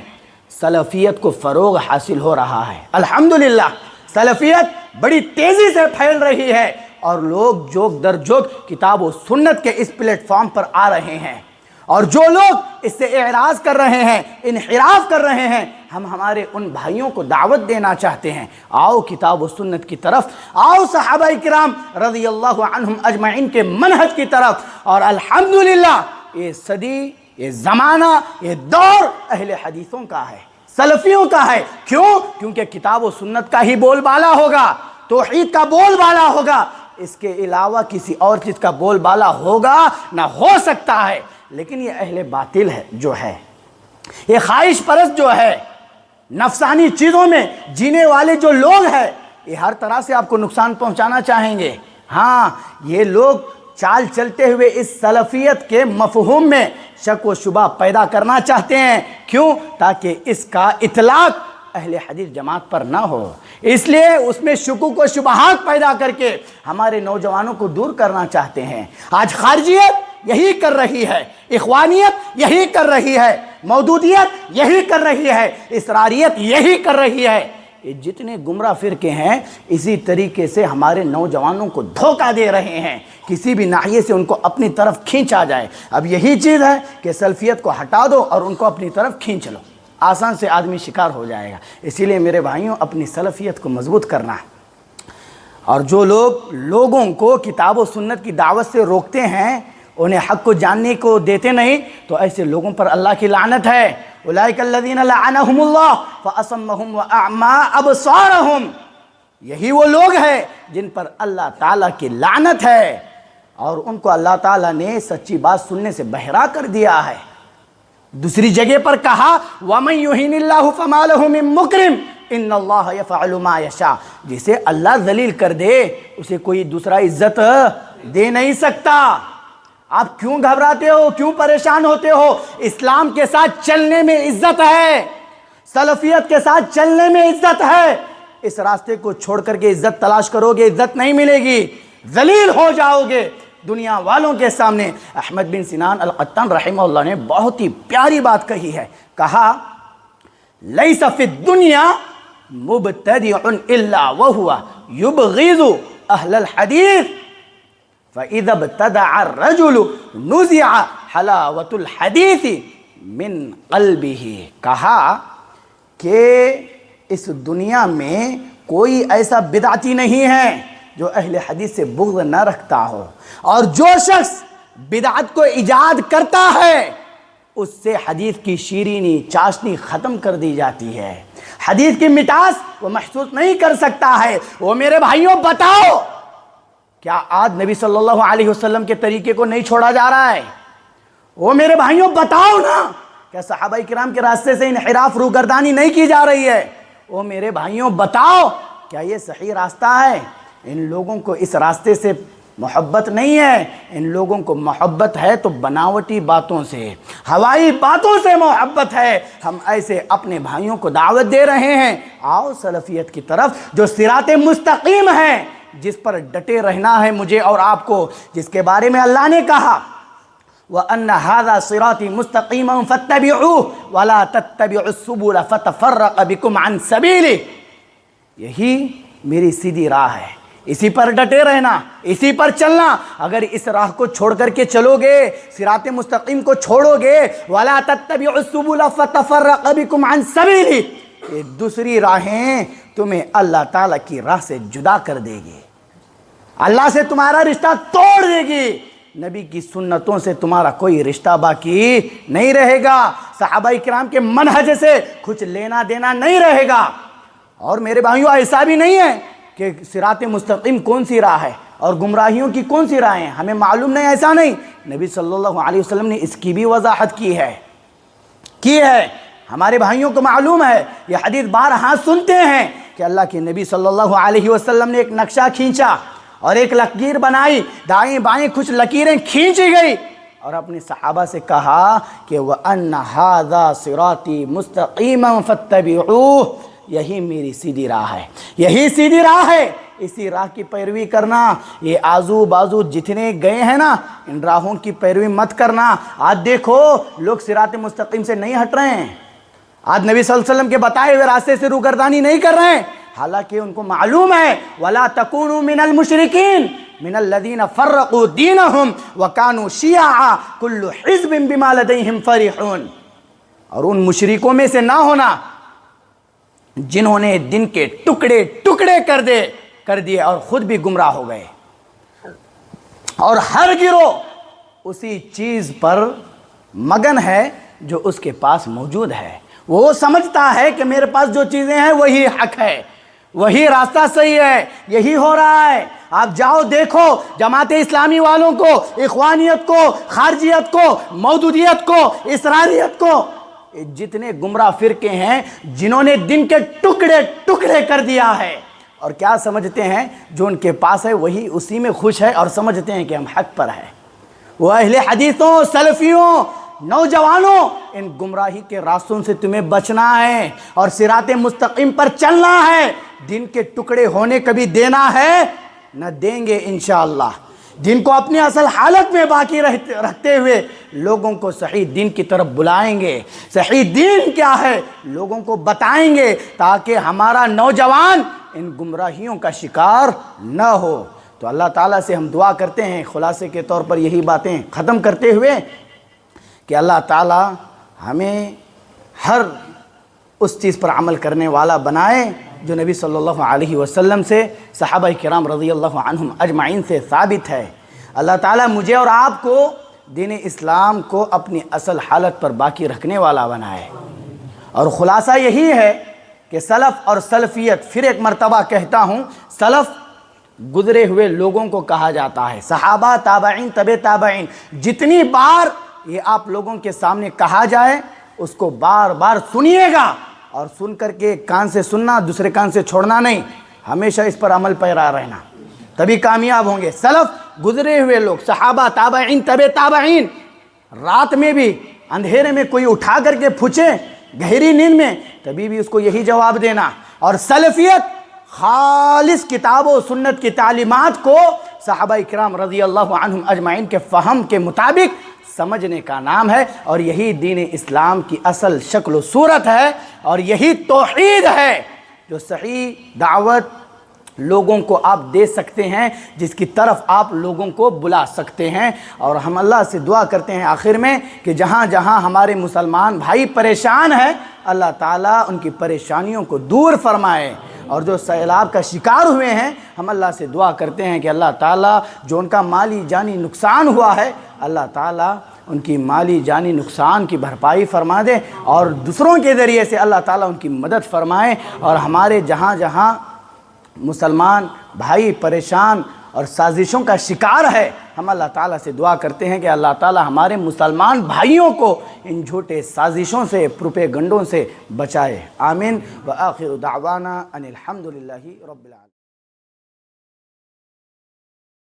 سلفیت کو فروغ حاصل ہو رہا ہے۔ الحمدللہ سلفیت بڑی تیزی سے پھیل رہی ہے، اور لوگ جوک در جوک کتاب و سنت کے اس پلیٹ فارم پر آ رہے ہیں، اور جو لوگ اس سے اعراض کر رہے ہیں، انحراف کر رہے ہیں، ہم ہمارے ان بھائیوں کو دعوت دینا چاہتے ہیں، آؤ کتاب و سنت کی طرف، آؤ صحابہ کرام رضی اللہ عنہم اجمعین کے منہج کی طرف۔ اور الحمدللہ یہ صدی، یہ زمانہ، یہ دور اہل حدیثوں کا ہے، سلفیوں کا ہے۔ کیوں؟ کیونکہ کتاب و سنت کا ہی بول بالا ہوگا، توحید کا بول بالا ہوگا، اس کے علاوہ کسی اور چیز کا بول بالا ہوگا نہ ہو سکتا ہے۔ لیکن یہ اہل باطل ہے جو ہے، یہ خواہش پرست جو ہے، نفسانی چیزوں میں جینے والے جو لوگ ہیں، یہ ہر طرح سے آپ کو نقصان پہنچانا چاہیں گے۔ ہاں، یہ لوگ چال چلتے ہوئے اس سلفیت کے مفہوم میں شک و شبہ پیدا کرنا چاہتے ہیں۔ کیوں؟ تاکہ اس کا اطلاق اہل حدیث جماعت پر نہ ہو، اس لیے اس میں شکوک و شبہات پیدا کر کے ہمارے نوجوانوں کو دور کرنا چاہتے ہیں۔ آج خارجیت یہی کر رہی ہے، اخوانیت یہی کر رہی ہے، مودودیت یہی کر رہی ہے، اسراریت یہی کر رہی ہے۔ یہ جتنے گمراہ فرقے ہیں اسی طریقے سے ہمارے نوجوانوں کو دھوکہ دے رہے ہیں، کسی بھی ناحیے سے ان کو اپنی طرف کھینچا جائے۔ اب یہی چیز ہے کہ سلفیت کو ہٹا دو اور ان کو اپنی طرف کھینچ لو، آسان سے آدمی شکار ہو جائے گا۔ اسی لیے میرے بھائیوں، اپنی سلفیت کو مضبوط کرنا ہے۔ اور جو لوگ لوگوں کو کتاب و سنت کی دعوت سے روکتے ہیں، انہیں حق کو جاننے کو دیتے نہیں، تو ایسے لوگوں پر اللہ کی لعنت ہے۔ اولئک الذین لعنہم اللہ فاصمہم واعمی ابصارہم، یہی وہ لوگ ہیں جن پر اللہ تعالیٰ کی لعنت ہے، اور ان کو اللہ تعالیٰ نے سچی بات سننے سے بہرا کر دیا ہے۔ دوسری جگہ پر کہا وَمَن يُهِنِ اللَّهُ فَمَا لَهُ مِن مُكْرِمٍ إِنَّ اللَّهَ يَفْعَلُ مَا يَشَاءُ، جسے اللہ ذلیل کر دے اسے کوئی دوسرا عزت دے نہیں سکتا۔ آپ کیوں گھبراتے ہو، کیوں پریشان ہوتے ہو؟ اسلام کے ساتھ چلنے میں عزت ہے، سلفیت کے ساتھ چلنے میں عزت ہے۔ اس راستے کو چھوڑ کر کے عزت تلاش کرو گے، عزت نہیں ملے گی، ذلیل ہو جاؤ گے دنیا والوں کے سامنے۔ احمد بن سنان القطان رحمہ اللہ نے بہت ہی پیاری بات کہی ہے، کہا لیس فی الدنیا مبتدع الا وهو یبغض اہل الحدیث فَإِذَا ابْتَدَعَ الرَّجُلُ نُزِعَ حَلَاوَةُ الْحَدِيثِ مِنْ قَلْبِهِ، کہا کہ اس دنیا میں کوئی ایسا بدعتی نہیں ہے جو اہل حدیث سے بغض نہ رکھتا ہو، اور جو شخص بدعت کو ایجاد کرتا ہے اس سے حدیث کی شیرینی چاشنی ختم کر دی جاتی ہے، حدیث کی مٹاس وہ محسوس نہیں کر سکتا ہے۔ وہ میرے بھائیوں بتاؤ، کیا آج نبی صلی اللہ علیہ وسلم کے طریقے کو نہیں چھوڑا جا رہا ہے؟ وہ میرے بھائیوں بتاؤ نا، کیا صحابہ کرام کے راستے سے انحراف روگردانی نہیں کی جا رہی ہے؟ وہ میرے بھائیوں بتاؤ، کیا یہ صحیح راستہ ہے؟ ان لوگوں کو اس راستے سے محبت نہیں ہے، ان لوگوں کو محبت ہے تو بناوٹی باتوں سے، ہوائی باتوں سے محبت ہے۔ ہم ایسے اپنے بھائیوں کو دعوت دے رہے ہیں، آؤ سلفیت کی طرف، جو صراط مستقیم ہے، جس پر ڈٹے رہنا ہے مجھے اور آپ کو، جس کے بارے میں اللہ نے کہا وَأَنَّ هَذَا صِرَاطِي مُسْتَقِيمًا فَاتَّبِعُوهُ وَلَا تَتَّبِعُوا السُّبُلَ فَتَفَرَّقَ بِكُمْ عَنْ سَبِيلِهِ، یہی میری سیدھی راہ ہے، اسی پر ڈٹے رہنا، اسی پر چلنا۔ اگر اس راہ کو چھوڑ کر کے چلو گے، صراط مستقیم کو چھوڑو گے، وَلَا تَتَّبِعُوا السُّبُلَ فَتَفَرَّقَ بِكُمْ عَنْ سَبِيلِهِ، یہ دوسری راہیں تمہیں اللہ تعالیٰ کی راہ سے جدا کر دے گی، اللہ سے تمہارا رشتہ توڑ دے گی، نبی کی سنتوں سے تمہارا کوئی رشتہ باقی نہیں رہے گا، صحابہ کرام کے منہج سے کچھ لینا دینا نہیں رہے گا۔ اور میرے بھائیوں ایسا بھی نہیں ہے کہ صراط مستقیم کون سی راہ ہے اور گمراہیوں کی کون سی راہیں ہمیں معلوم نہیں، ایسا نہیں، نبی صلی اللہ علیہ وسلم نے اس کی بھی وضاحت کی ہے، ہمارے بھائیوں کو معلوم ہے۔ یہ حدیث بارہا سنتے ہیں کہ اللہ کے نبی صلی اللہ علیہ وسلم نے ایک نقشہ کھینچا اور ایک لکیر بنائی، دائیں بائیں کچھ لکیریں کھینچی گئی، اور اپنے صحابہ سے کہا کہ وَأَنَّ هَذَا صِرَاطِي مُسْتَقِيمًا فَاتَّبِعُوهُ، یہی میری سیدھی راہ ہے، یہی سیدھی راہ ہے، اسی راہ کی پیروی کرنا۔ یہ آزو بازو جتنے گئے ہیں نا، ان راہوں کی پیروی مت کرنا۔ آج دیکھو لوگ صراط مستقیم سے نہیں ہٹ رہے ہیں، آج نبی صلی اللہ علیہ وسلم کے بتائے ہوئے راستے سے روگردانی نہیں کر رہے ہیں، حالانکہ ان کو معلوم ہے وَلَا تَكُونُوا مِنَ الْمُشْرِكِينَ مِنَ الَّذِينَ فَرَّقُوا دِينَهُمْ وَكَانُوا شِيَعًا كُلُّ حِزْبٍ بِمَا لَدَيْهِمْ فَرِحُونَ، اور ان مشرکوں میں سے نہ ہونا جنہوں نے دن کے ٹکڑے ٹکڑے کر دیے اور خود بھی گمراہ ہو گئے، اور ہر گروہ اسی چیز پر مگن ہے جو اس کے پاس موجود ہے۔ وہ سمجھتا ہے کہ میرے پاس جو چیزیں ہیں وہی حق ہے، وہی راستہ صحیح ہے، یہی ہو رہا ہے۔ آپ جاؤ دیکھو جماعت اسلامی والوں کو، اخوانیت کو، خارجیت کو، مودودیت کو، اسراریت کو، جتنے گمراہ فرقے ہیں جنہوں نے دن کے ٹکڑے ٹکڑے کر دیا ہے، اور کیا سمجھتے ہیں جو ان کے پاس ہے وہی اسی میں خوش ہے، اور سمجھتے ہیں کہ ہم حق پر ہیں۔ وہ اہل حدیثوں، سلفیوں، نوجوانوں، ان گمراہی کے راستوں سے تمہیں بچنا ہے اور صراط مستقیم پر چلنا ہے۔ دن کے ٹکڑے ہونے کبھی دینا ہے نہ دیں گے انشاءاللہ، دن کو اپنی اصل حالت میں باقی رکھتے ہوئے لوگوں کو صحیح دین کی طرف بلائیں گے، صحیح دین کیا ہے لوگوں کو بتائیں گے، تاکہ ہمارا نوجوان ان گمراہیوں کا شکار نہ ہو۔ تو اللہ تعالیٰ سے ہم دعا کرتے ہیں خلاصے کے طور پر یہی باتیں ختم کرتے ہوئے کہ اللہ تعالیٰ ہمیں ہر اس چیز پر عمل کرنے والا بنائے جو نبی صلی اللہ علیہ وسلم سے، صحابہ کرام رضی اللہ عنہم اجمعین سے ثابت ہے۔ اللہ تعالیٰ مجھے اور آپ کو دین اسلام کو اپنی اصل حالت پر باقی رکھنے والا بنائے۔ اور خلاصہ یہی ہے کہ سلف اور سلفیت، پھر ایک مرتبہ کہتا ہوں، سلف گزرے ہوئے لوگوں کو کہا جاتا ہے، صحابہ، تابعین، تبع تابعین، جتنی بار یہ آپ لوگوں کے سامنے کہا جائے اس کو بار بار سنیے گا، اور سن کر کے ایک کان سے سننا دوسرے کان سے چھوڑنا نہیں، ہمیشہ اس پر عمل پیرا رہنا، تبھی کامیاب ہوں گے۔ سلف گزرے ہوئے لوگ، صحابہ، تابعین، تبع تابعین، رات میں بھی اندھیرے میں کوئی اٹھا کر کے پوچھے گہری نیند میں تبھی بھی اس کو یہی جواب دینا۔ اور سلفیت خالص کتاب و سنت کی تعلیمات کو صحابہ کرام رضی اللہ عنہم اجمعین کے فہم کے مطابق سمجھنے کا نام ہے، اور یہی دین اسلام کی اصل شکل و صورت ہے، اور یہی توحید ہے جو صحیح دعوت لوگوں کو آپ دے سکتے ہیں، جس کی طرف آپ لوگوں کو بلا سکتے ہیں۔ اور ہم اللہ سے دعا کرتے ہیں آخر میں کہ جہاں جہاں ہمارے مسلمان بھائی پریشان ہیں، اللہ تعالیٰ ان کی پریشانیوں کو دور فرمائے اور جو سیلاب کا شکار ہوئے ہیں، ہم اللہ سے دعا کرتے ہیں کہ اللہ تعالیٰ جو ان کا مالی جانی نقصان ہوا ہے، اللہ تعالیٰ ان کی مالی جانی نقصان کی بھرپائی فرما دے، اور دوسروں کے ذریعے سے اللہ تعالیٰ ان کی مدد فرمائے، اور ہمارے جہاں جہاں مسلمان بھائی پریشان اور سازشوں کا شکار ہے، ہم اللہ تعالیٰ سے دعا کرتے ہیں کہ اللہ تعالیٰ ہمارے مسلمان بھائیوں کو ان جھوٹے سازشوں سے، پروپیگنڈوں سے بچائے۔ آمین۔ وآخر دعوانا ان الحمدللہ رب العالمین۔